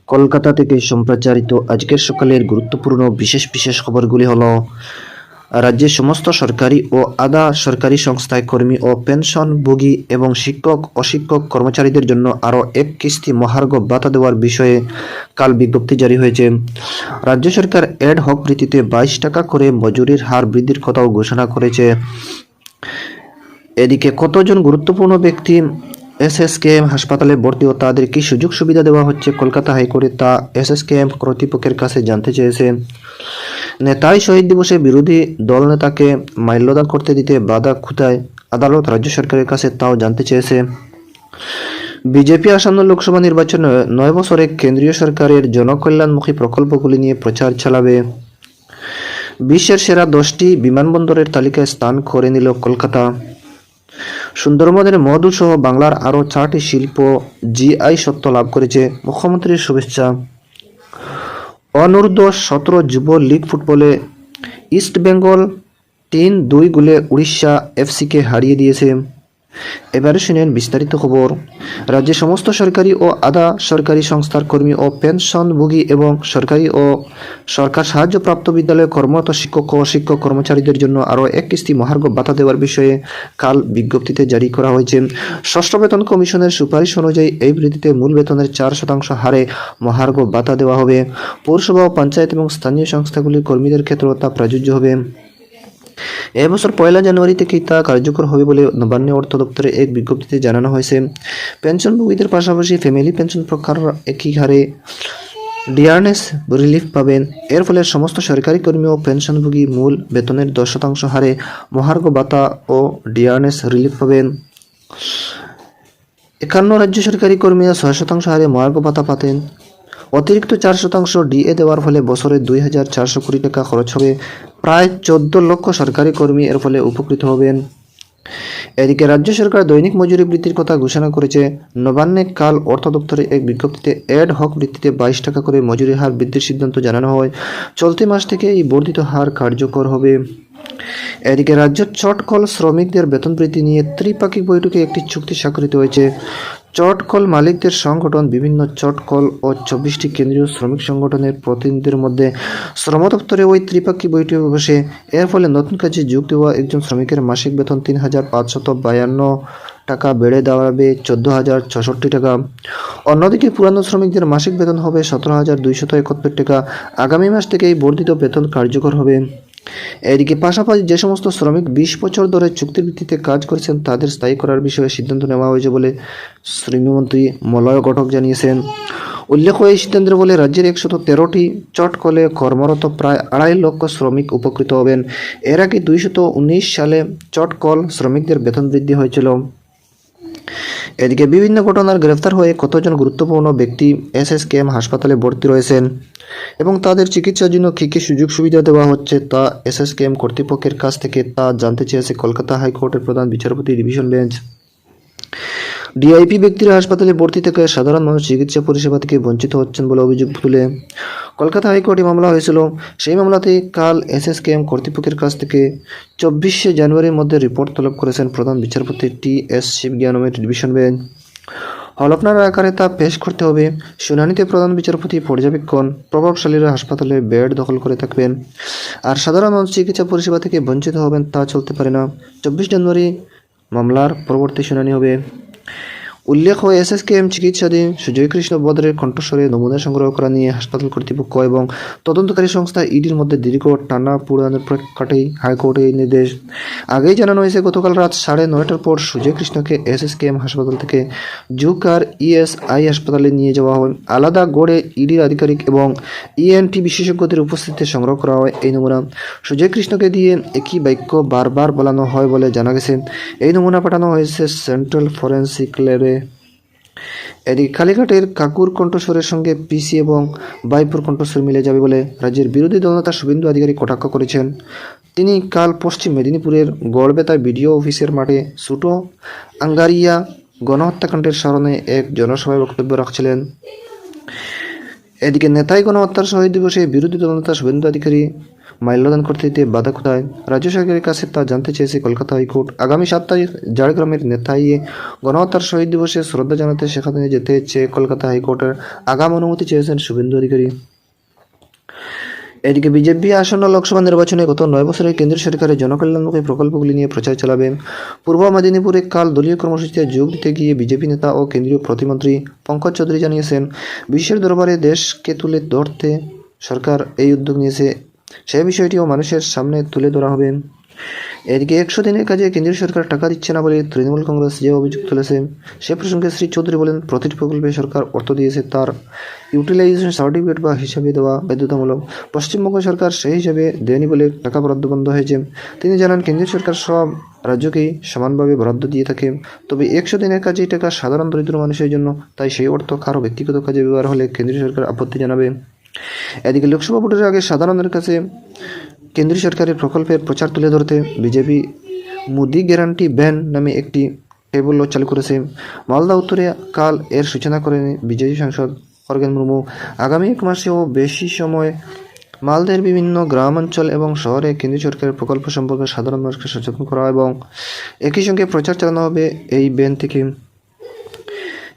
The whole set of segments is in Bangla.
কলকাতা থেকে সম্প্রচারিত আজকের সকালের গুরুত্বপূর্ণ বিশেষ বিশেষ খবরগুলি হলো রাজ্যের সমস্ত সরকারি ও আধা সরকারি সংস্থায় কর্মী ও পেনশনভোগী এবং শিক্ষক অশিক্ষক কর্মচারীদের জন্য আরও এক কিস্তি মহার্ঘ ভাতা দেওয়ার বিষয়ে কাল বিজ্ঞপ্তি জারি হয়েছে। রাজ্য সরকার অ্যাড হক ভিত্তিতে 22 টাকা করে মজুরির হার বৃদ্ধির কথাও ঘোষণা করেছে। এদিকে কতজন গুরুত্বপূর্ণ ব্যক্তি এসএসকেএম হাসপাতালে ভর্তি ও তাদের কি সুযোগ সুবিধা দেওয়া হচ্ছে কলকাতা হাইকোর্টে তা এসএসকেএম কর্তৃপক্ষের কাছে জানতে চেয়েছে। নেতাই শহীদ দিবসে বিরোধী দল নেতাকে মাল্যদান করতে দিতে বাধা খুঁটায় আদালত রাজ্য সরকারের কাছে তাও জানতে চেয়েছে। বিজেপি আসন্ন লোকসভা নির্বাচনে 9 বছরে কেন্দ্রীয় সরকারের জনকল্যাণমুখী প্রকল্পগুলি নিয়ে প্রচার চালাবে। বিশ্বের সেরা 10টি বিমানবন্দরের তালিকায় স্থান করে নিল কলকাতা। সুন্দরবনের মধু সহ বাংলার আরও 4টি শিল্প জিআই সত্ত্ব লাভ করেছে, মুখ্যমন্ত্রীর শুভেচ্ছা। অনূর্ধ্ব 17 যুব লীগ ফুটবলে ইস্টবেঙ্গল 3-2 গোলে উড়িষ্যা এফসিকে হারিয়ে দিয়েছে। এবারে শুনেন বিস্তারিত খবর। রাজ্যের সমস্ত সরকারি ও আধা সরকারি সংস্থার কর্মী ও পেনশনভোগী এবং সরকারি ও সরকার সাহায্যপ্রাপ্ত বিদ্যালয়ে কর্মরত শিক্ষক ও অশিক্ষক কর্মচারীদের জন্য আরও এক কিস্তি মহার্ঘ ভাতা দেওয়ার বিষয়ে কাল বিজ্ঞপ্তিতে জারি করা হয়েছে। ষষ্ঠ বেতন কমিশনের সুপারিশ অনুযায়ী এই বৃদ্ধিতে মূল বেতনের 4% হারে মহার্ঘ ভাতা দেওয়া হবে। পৌরসভা ও পঞ্চায়েত এবং স্থানীয় সংস্থাগুলির কর্মীদের ক্ষেত্রেও তা প্রযোজ্য হবে। এবছর 1 জানুয়ারি থেকেই তা কার্যকর হবে বলে নবান্ন অর্থ দপ্তরে এক বিজ্ঞপ্তিতে জানানো হয়েছে। পেনশনভোগীদের পাশাপাশি ফ্যামিলি পেনশন প্রকার একই হারে ডিআরএস রিলিফ পাবেন। এর ফলে সমস্ত সরকারি কর্মী ও পেনশনভোগী মূল বেতনের 10% হারে মহার্ঘ ভাতা ও ডিআরএস রিলিফ পাবেন। 51 রাজ্য সরকারি কর্মীরা 6% হারে মহার্ঘ ভাতা পাতেন। অতিরিক্ত 4% ডিএ দেওয়ার ফলে বছরে 2,400 কোটি টাকা খরচ হবে। প্রায় 14 লক্ষ সরকারি কর্মী এর ফলে উপকৃত হবেন। এদিকে রাজ্য সরকার দৈনিক মজুরি বৃদ্ধির কথা ঘোষণা করেছে। নবান্নে কাল অর্থ দপ্তরে এক বিজ্ঞপ্তিতে অ্যাড হক ভিত্তিতে 22 টাকা করে মজুরি হার বৃদ্ধির সিদ্ধান্ত জানানো হয়। চলতি মাস থেকে এই বর্ধিত হার কার্যকর হবে। এদিকে রাজ্যের চটকল শ্রমিকদের বেতন বৃদ্ধি নিয়ে ত্রিপাক্ষিক বৈঠকে একটি চুক্তি স্বাক্ষরিত হয়েছে। চটকল মালিকদের সংগঠন, বিভিন্ন চটকল ও 24টি কেন্দ্রীয় শ্রমিক সংগঠনের প্রতিনিধিদের মধ্যে শ্রম দপ্তরে ওই ত্রিপাক্ষিক বৈঠকে বসে। এর ফলে নতুন কাজে যোগ দেওয়া একজন শ্রমিকের মাসিক বেতন 3,552 টাকা বেড়ে দাঁড়াবে 14,066 টাকা। অন্যদিকে পুরানো শ্রমিকদের মাসিক বেতন হবে 17,271 টাকা। আগামী মাস থেকে এই বর্ধিত বেতন কার্যকর হবে। এদিকে পাশাপাশি যে সমস্ত শ্রমিক 20 বছর ধরে চুক্তির ভিত্তিতে কাজ করেছেন তাদের স্থায়ী করার বিষয়ে সিদ্ধান্ত নেওয়া হয়েছে বলে শ্রমমন্ত্রী মলয় ঘটক জানিয়েছেন। উল্লেখ্য, এই সিদ্ধান্তের বলে রাজ্যের 113টি চটকলে কর্মরত প্রায় 2.5 লক্ষ শ্রমিক উপকৃত হবেন। এর আগে 2019 সালে চটকল শ্রমিকদের বেতন বৃদ্ধি হয়েছিল। এদিকে বিভিন্ন ঘটনার গ্রেফতার হয়ে কতজন গুরুত্বপূর্ণ ব্যক্তি এসএসকেএম হাসপাতালে ভর্তি রয়েছেন এবং তাদের চিকিৎসার জন্য কী কী সুযোগ সুবিধা দেওয়া হচ্ছে তা এসএসকেএম কর্তৃপক্ষের কাছ থেকে তা জানতে চেয়েছে কলকাতা হাইকোর্টের প্রধান বিচারপতি ডিভিশন বেঞ্চ। ডিআইপি ব্যক্তিরা হাসপাতালে ভর্তি থেকে সাধারণ মানুষ চিকিৎসা পরিষেবা থেকে বঞ্চিত হচ্ছেন বলে অভিযোগ তুলে কলকাতা হাইকোর্টে মামলা হয়েছিল। সেই মামলাতে কাল এসএসকেএম কর্তৃপক্ষের কাছ থেকে 24 জানুয়ারির মধ্যে রিপোর্ট তলব করেছেন প্রধান বিচারপতি টি.এস. শিবজ্ঞানমের division bench. হলফনামা আকারে তা পেশ করতে হবে। শুনানিতে প্রধান বিচারপতি পর্যবেক্ষণ, প্রভাবশালীরা হাসপাতালে বেড দখল করে থাকবেন আর সাধারণ মানুষ চিকিৎসা পরিষেবা থেকে বঞ্চিত হবেন, তা চলতে পারে না। 24 জানুয়ারি মামলার পরবর্তী শুনানি হবে। উল্লেখ্য, এসএসকেএম চিকিৎসাধীন সুজয় কৃষ্ণ বদ্রের কণ্ঠস্বরে নমুনা সংগ্রহ করা নিয়ে হাসপাতাল কর্তৃপক্ষ এবং তদন্তকারী সংস্থা ইডির মধ্যে দীর্ঘ টানা পুরানোর প্রেক্ষাপটেই হাইকোর্টের এই নির্দেশ। আগেই জানানো হয়েছে, গতকাল রাত 9:30টার পর সুজয় কৃষ্ণকে এসএসকেএম হাসপাতাল থেকে জুকার ইএসআই হাসপাতালে নিয়ে যাওয়া হয়। আলাদা গড়ে ইডির আধিকারিক এবং ইএনটি বিশেষজ্ঞদের উপস্থিতিতে সংগ্রহ করা হয় এই নমুনা। সুজয় কৃষ্ণকে দিয়ে একই বাক্য বারবার বলানো হয় বলে জানা গেছে। এই নমুনা পাঠানো হয়েছে সেন্ট্রাল ফরেন্সিক ল্যাবে। এদিকে কালীঘাটের কাকুর কণ্ঠস্বরের সঙ্গে পিসি এবং বাইপুর কণ্ঠস্বর মিলে যাবে বলে রাজ্যের বিরোধী দলনেতা শুভেন্দু অধিকারী কটাক্ষ করেছেন। তিনি কাল পশ্চিম মেদিনীপুরের গড়বেতায় বিডিও অফিসের মাঠে ছোটো আঙ্গারিয়া গণহত্যাকাণ্ডের স্মরণে এক জনসভায় বক্তব্য রাখছিলেন। এদিকে নেতাই গণহত্যার শহীদ দিবসে বিরোধী দলনেতা শুভেন্দু অধিকারী মাল্যদান করতে দিতে বাধা কোথায়? রাজ্য সরকারের কাছে তা জানতে চেয়েছে কলকাতা হাইকোর্ট। আগামী 7 তারিখ ঝাড়গ্রামের নেতাইয়ে গণহত্যার শহীদ দিবসে শ্রদ্ধা জানাতে সেখানে যেতে চেয়ে কলকাতা হাইকোর্টের আগাম অনুমতি চেয়েছেন শুভেন্দু অধিকারী। এদিকে বিজেপি আসন্ন লোকসভা নির্বাচনে গত 9 বছরের কেন্দ্রীয় সরকারের জনকল্যাণমুখী প্রকল্পগুলি নিয়ে প্রচার চালাবে। পূর্ব মেদিনীপুরে কাল দলীয় কর্মসূচিতে যোগ দিতে গিয়ে বিজেপি নেতা ও কেন্দ্রীয় প্রতিমন্ত্রী পঙ্কজ চৌধুরী জানিয়েছেন, বিশ্বের দরবারে দেশকে তুলে ধরতে সরকার এই উদ্যোগ নিয়েছে, সেই বিষয়টিও মানুষের সামনে তুলে ধরা হবে। এদিকে 100 দিনের কাজে কেন্দ্রীয় সরকার টাকা দিচ্ছে না বলে তৃণমূল কংগ্রেস যে অভিযোগ তুলেছে, সে প্রসঙ্গে শ্রী চৌধুরী বলেন, প্রতিটি প্রকল্পে সরকার অর্থ দিয়েছে, তার ইউটিলাইজেশন সার্টিফিকেট বা হিসাবে দেওয়া বাধ্যতামূলক। পশ্চিমবঙ্গ সরকার সেই হিসাবে দেয়নি বলে টাকা বরাদ্দ বন্ধ হয়েছে। তিনি জানান, কেন্দ্রীয় সরকার সব রাজ্যকেই সমানভাবে বরাদ্দ দিয়ে থাকে, তবে 100 দিনের কাজে টাকা সাধারণ দরিদ্র মানুষের জন্য, তাই সেই অর্থ কারো ব্যক্তিগত কাজে ব্যবহার হলে কেন্দ্রীয় সরকার আপত্তি জানাবে। এদিকে লোকসভা ভোটের আগে সাধারণের কাছে কেন্দ্রীয় সরকারের প্রকল্পের প্রচার তুলে ধরতে বিজেপি মোদি গ্যারান্টি ভ্যান নামে একটি কেবল চালু করেছে। মালদা উত্তরে কাল এর সূচনা করেন বিজেপি সাংসদ খগেন মুর্মু। আগামী 1 মাসেও বেশি সময় মালদার বিভিন্ন গ্রামাঞ্চল এবং শহরে কেন্দ্রীয় সরকারের প্রকল্প সম্পর্কে সাধারণ মানুষকে সচেতন করা এবং একই সঙ্গে প্রচার চালানো হবে এই ভ্যান থেকে।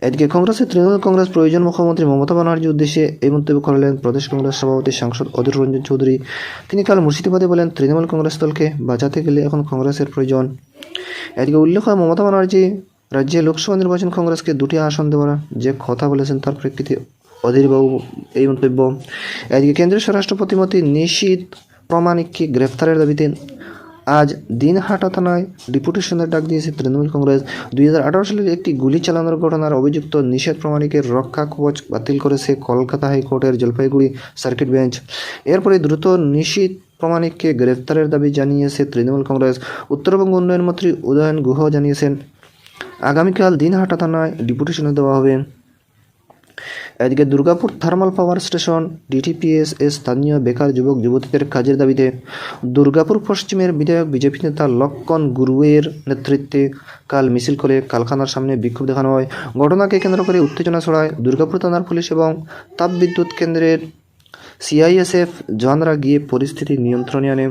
এদিকে কংগ্রেসের তৃণমূল কংগ্রেস প্রয়োজন মুখ্যমন্ত্রী মমতা ব্যানার্জির উদ্দেশ্যে এই মন্তব্য করলেন প্রদেশ কংগ্রেস সভাপতি সাংসদ অধীর রঞ্জন চৌধুরী। তিনি কাল মুর্শিদাবাদে বলেন, তৃণমূল কংগ্রেস দলকে বাঁচাতে গেলে এখন কংগ্রেসের প্রয়োজন। এদিকে উল্লেখ হয়, মমতা ব্যানার্জি রাজ্যে লোকসভা নির্বাচন কংগ্রেসকে 2টি আসন দেওয়ার যে কথা বলেছেন, তার প্রেক্ষিতে অধীরবাবু এই মন্তব্য। এদিকে কেন্দ্রীয় স্বরাষ্ট্র প্রতিমন্ত্রী নিশীথ প্রামাণিককে গ্রেফতারের দাবিতে আজ দিনহাটা থানায় ডেপুটেশনের ডাক দিয়েছে তৃণমূল কংগ্রেস। 2018 সালের একটি গুলি চালানোর ঘটনার অভিযুক্ত নিষেধ প্রামাণিকের রক্ষা কবচ বাতিল করেছে কলকাতা হাইকোর্টের জলপাইগুড়ি সার্কিট বেঞ্চ। এরপরে দ্রুত নিষেধ প্রামাণিককে গ্রেফতারের দাবি জানিয়েছে তৃণমূল কংগ্রেস। উত্তরবঙ্গ উন্নয়ন মন্ত্রী উদয়ন গুহ জানিয়েছেন, আগামীকাল দিনহাটা থানায় ডেপুটেশনে দেওয়া হবে। এদিকে দুর্গাপুর থার্মাল পাওয়ার স্টেশন ডিটিপিএস এর স্থানীয় বেকার যুবক যুবতীদের কাজের দাবিতে দুর্গাপুর পশ্চিমের বিধায়ক বিজেপি নেতা লক্ষ্মণ গুরুয়ের নেতৃত্বে কাল মিছিল করে কারখানার সামনে বিক্ষোভ দেখানো হয়। ঘটনাকে কেন্দ্র করে উত্তেজনা ছড়ায়। দুর্গাপুর থানার পুলিশ এবং তাপবিদ্যুৎ কেন্দ্রের সিআইএসএফ জওয়ানরা গিয়ে পরিস্থিতি নিয়ন্ত্রণে আনে।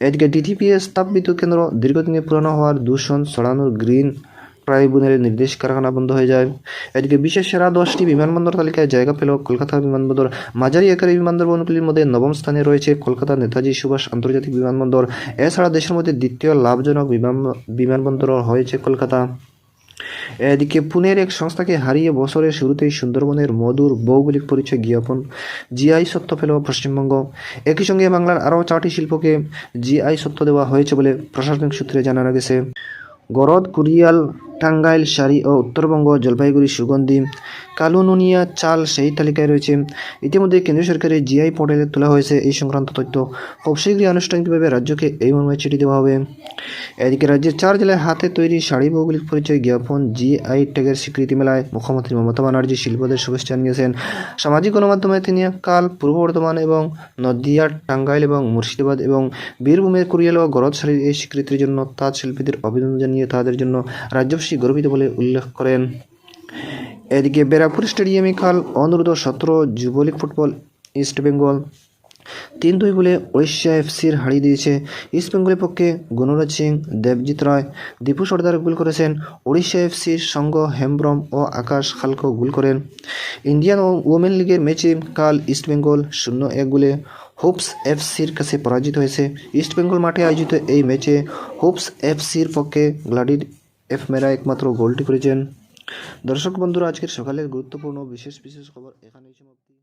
এদিকে ডিটিপিএস তাপবিদ্যুৎ কেন্দ্র দীর্ঘদিনে পুরানো হওয়ার দূষণ ছড়ানোর গ্রিন ট্রাইব্যুনালের নির্দেশ কারখানা বন্ধ হয়ে যায়। এদিকে বিশ্বের সেরা 10টি বিমানবন্দর তালিকায় জায়গা পেল কলকাতা বিমানবন্দর। মাঝারি আকারের বিমানবন্দরগুলির মধ্যে 9ম স্থানে রয়েছে কলকাতা নেতাজি সুভাষ আন্তর্জাতিক বিমানবন্দর। এছাড়া দেশের মধ্যে দ্বিতীয় লাভজনক বিমানবন্দর হয়েছে কলকাতা। এদিকে পুনের এক সংস্থাকে হারিয়ে বছরের শুরুতেই সুন্দরবনের মধুর ভৌগোলিক পরিচয় জ্ঞাপন জিআই সত্ত্ব পেল পশ্চিমবঙ্গ। একই সঙ্গে বাংলার আরও 4টি শিল্পকে জিআই সত্ত্ব দেওয়া হয়েছে বলে প্রশাসনিক সূত্রে জানানো গেছে। গরদ, কুড়িয়াল, টাঙ্গাইল শাড়ি ও উত্তরবঙ্গ জলপাইগুড়ি সুগন্ধি কালুনুনিয়া চাল সেই তালিকায় রয়েছে। ইতিমধ্যে কেন্দ্রীয় সরকারের জিআই পোর্টালে তোলা হয়েছে এই সংক্রান্ত তথ্য। খুব শীঘ্রই আনুষ্ঠানিকভাবে রাজ্যকে এই মর্মে চিঠি দেওয়া হবে। এদিকে রাজ্যের 4 জেলায় হাতে তৈরি শাড়ি ভৌগোলিক পরিচয় জ্ঞাপন জিআই ট্যাগের স্বীকৃতি মেলায় মুখ্যমন্ত্রী মমতা ব্যানার্জি শিল্পদের শুভেচ্ছা জানিয়েছেন। সামাজিক গণমাধ্যমে তিনি কাল পূর্ব বর্ধমান এবং নদিয়া, টাঙ্গাইল এবং মুর্শিদাবাদ এবং বীরভূমের কুড়িয়াল ও গরদ শাড়ির এই স্বীকৃতির জন্য তাঁত শিল্পীদের অভিনন্দন জানিয়ে তাদের জন্য রাজ্যবাসী গর্বিত বলে উল্লেখ করেন। এদিকে ব্যারাকপুর স্টেডিয়ামে কাল অনূর্ধ্ব-17 যুবলীগ ফুটবল ইস্টবেঙ্গল 3-2 গোলে উড়িষ্যা এফসির হারিয়ে দিয়েছে। ইস্টবেঙ্গলের পক্ষে গুণরাজ সিং, দেবজিৎ রায়, দীপু সর্দার গোল করেছেন। উড়িষ্যা এফসির সঙ্গ হেমব্রম ও আকাশ খালকো গোল করেন। ইন্ডিয়ান ওমেন লিগের ম্যাচে কাল ইস্টবেঙ্গল 0-1 গোলে হোপস এফসির কাছে পরাজিত হয়েছে। ইস্টবেঙ্গল মাঠে আয়োজিত এই ম্যাচে হোপস এফসির পক্ষে গ্লাডির এফ মেরা একমাত্র গোলটি করেছেন। দর্শক বন্ধুরা, আজকের সকালের গুরুত্বপূর্ণ বিশেষ খবর এখানেই সমাপ্তি।